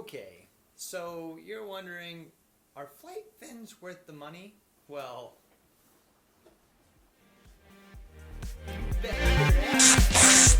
Okay, so you're wondering, are flight fins worth the money? Well, you bet your ass.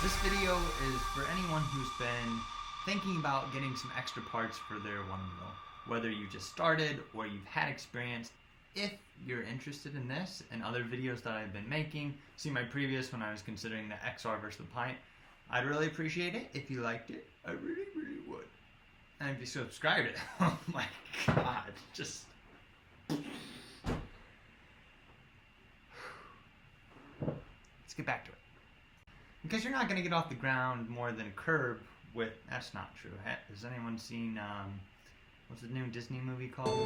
This video is for anyone who's been thinking about getting some extra parts for their Onewheel. Whether you just started or you've had experience, if you're interested in this and other videos that I've been making, see my previous when I was considering the XR versus the Pint, I'd really appreciate it if you liked it. I really, really would. And if you subscribed it, oh my god, just... Let's get back to it. Because you're not going to get off the ground more than a curb with... That's not true. Has anyone seen, what's the new Disney movie called?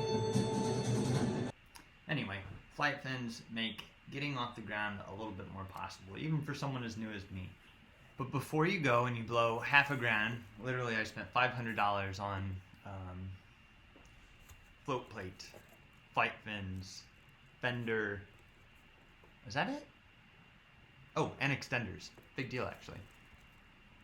Anyway, flight fins make getting off the ground a little bit more possible, even for someone as new as me. But before you go and you blow half a grand, literally I spent $500 on float plate, flight fins, fender. Is that it? Oh, and extenders. Big deal, actually.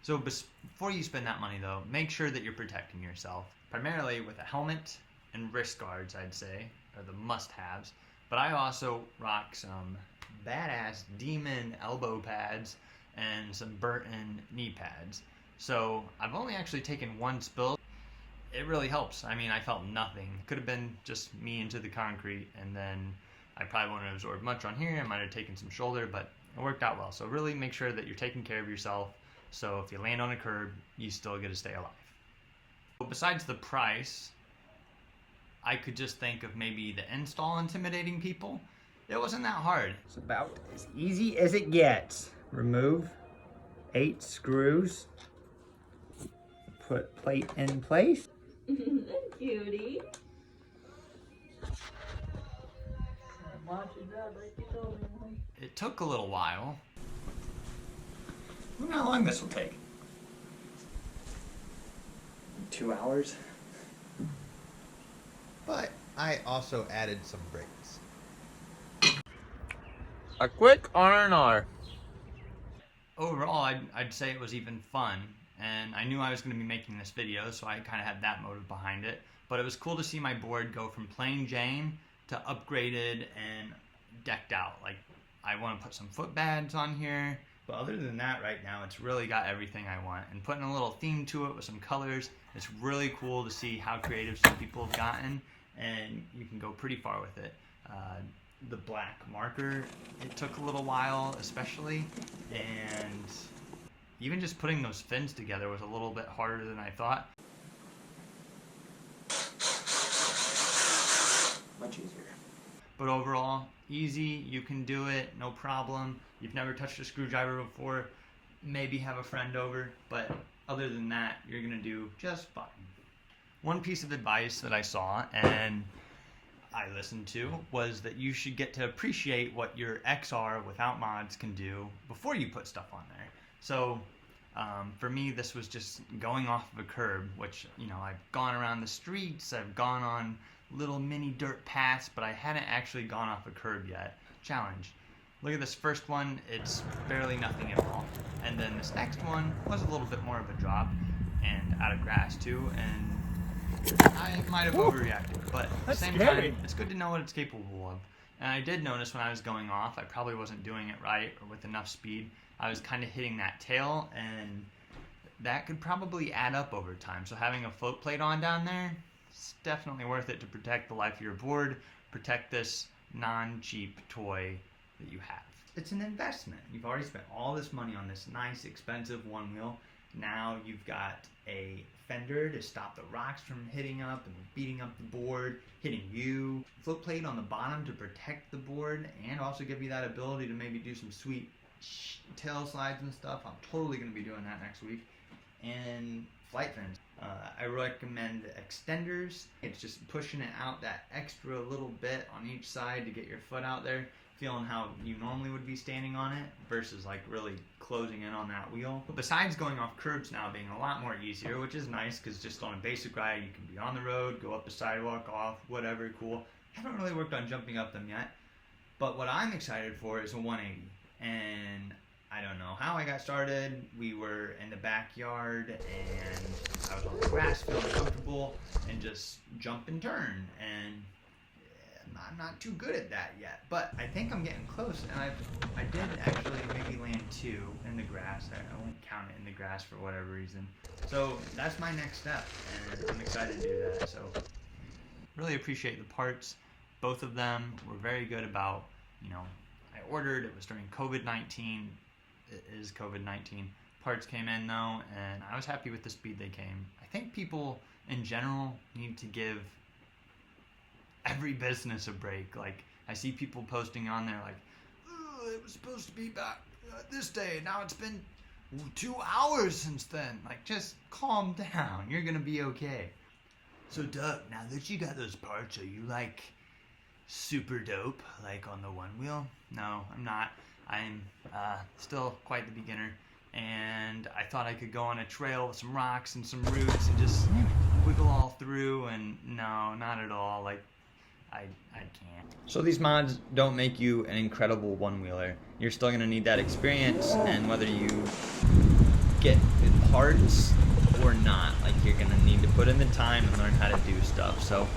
So before you spend that money, though, make sure that you're protecting yourself. Primarily with a helmet and wrist guards, I'd say, are the must-haves. But I also rock some badass demon elbow pads and some Burton knee pads. So I've only actually taken one spill. It really helps. I mean, I felt nothing. Could have been just me into the concrete, and then I probably wouldn't have absorbed much on here. I might have taken some shoulder, but it worked out well. So really make sure that you're taking care of yourself, so if you land on a curb, you still get to stay alive. But besides the price, I could just think of maybe the install intimidating people. It wasn't that hard. It's about as easy as it gets. Remove 8 screws. Put plate in place. Cutie. It took a little while. I wonder how long this will take. 2 hours. But I also added some brakes. A quick R&R. Overall, I'd say it was even fun, and I knew I was going to be making this video, so I kind of had that motive behind it. But it was cool to see my board go from plain Jane to upgraded and decked out. Like, I want to put some foot pads on here, but other than that, right now, it's really got everything I want. And putting a little theme to it with some colors, it's really cool to see how creative some people have gotten, and you can go pretty far with it. The black marker, it took a little while, especially, and even just putting those fins together was a little bit harder than I thought. Much easier. But overall, easy, you can do it, no problem. You've never touched a screwdriver before, maybe have a friend over, but other than that, you're gonna do just fine. One piece of advice that I saw and I listened to was that you should get to appreciate what your XR without mods can do before you put stuff on there. So for me, this was just going off of a curb, which, you know, I've gone around the streets, I've gone on little mini dirt paths, but I hadn't actually gone off a curb yet. Challenge. Look at this first one, it's barely nothing at all. And then this next one was a little bit more of a drop and out of grass too, and I might have overreacted, but at the same time, it's good to know what it's capable of. And I did notice when I was going off, I probably wasn't doing it right or with enough speed. I was kind of hitting that tail, and that could probably add up over time. So having a float plate on down there, it's definitely worth it to protect the life of your board, protect this non-cheap toy that you have. It's an investment. You've already spent all this money on this nice, expensive Onewheel. Now you've got a fender to stop the rocks from hitting up and beating up the board, hitting you. Float plate on the bottom to protect the board and also give you that ability to maybe do some sweet tail slides and stuff. I'm totally going to be doing that next week. And flight fins. I recommend extenders. It's just pushing it out that extra little bit on each side to get your foot out there. feeling how you normally would be standing on it versus like really closing in on that wheel. But besides going off curbs now being a lot more easier, which is nice because just on a basic ride you can be on the road, go up the sidewalk, off, whatever, cool. Haven't really worked on jumping up them yet, but what I'm excited for is a 180. And I don't know how I got started. We were in the backyard and I was on the grass feeling comfortable and just jump and turn, and I'm not too good at that yet, but I think I'm getting close, and I did actually maybe land 2 in the grass. I won't count it in the grass for whatever reason. So that's my next step, and I'm excited to do that. So really appreciate the parts. Both of them were very good about, I ordered, it was during COVID-19. It is COVID-19. Parts came in though, and I was happy with the speed they came. I think people in general need to give every business a break. Like, I see people posting on there like, oh, it was supposed to be back this day, now it's been 2 hours since then. Like, just calm down, you're gonna be okay. So Doug, now that you got those parts, are you like super dope like on the Onewheel? No, I'm not. I'm still quite the beginner, and I thought I could go on a trail with some rocks and some roots and just wiggle all through, and no, not at all. Like, I can't. So these mods don't make you an incredible one-wheeler. You're still gonna need that experience, and whether you get the parts or not, like, you're gonna need to put in the time and learn how to do stuff. So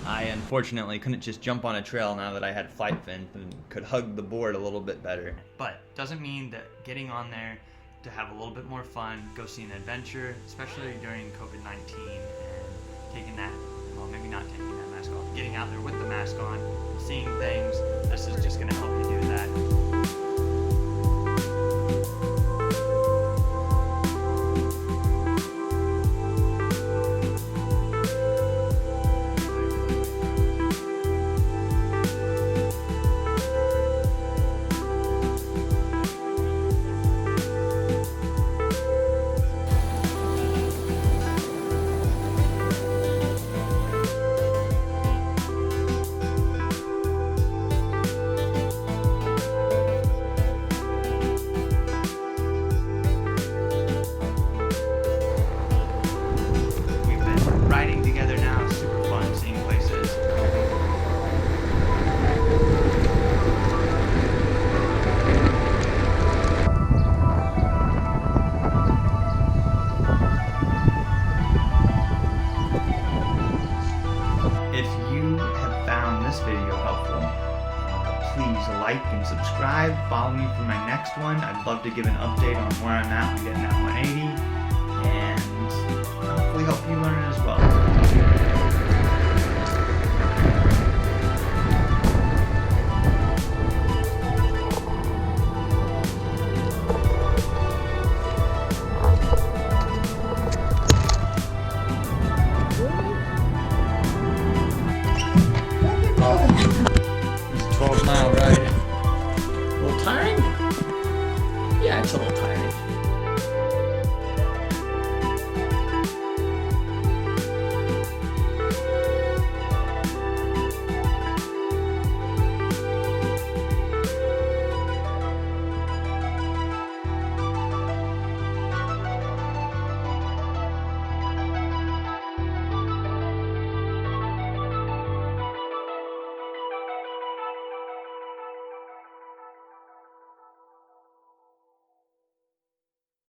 I unfortunately couldn't just jump on a trail now that I had flight fins and could hug the board a little bit better. But doesn't mean that getting on there to have a little bit more fun, go see an adventure, especially during COVID-19, and taking that, well, maybe not taking that mask off, getting out there with the mask on, seeing things, this is just gonna help you do that. Please like and subscribe. Follow me for my next one. I'd love to give an update on where I'm at. I'm getting that 180.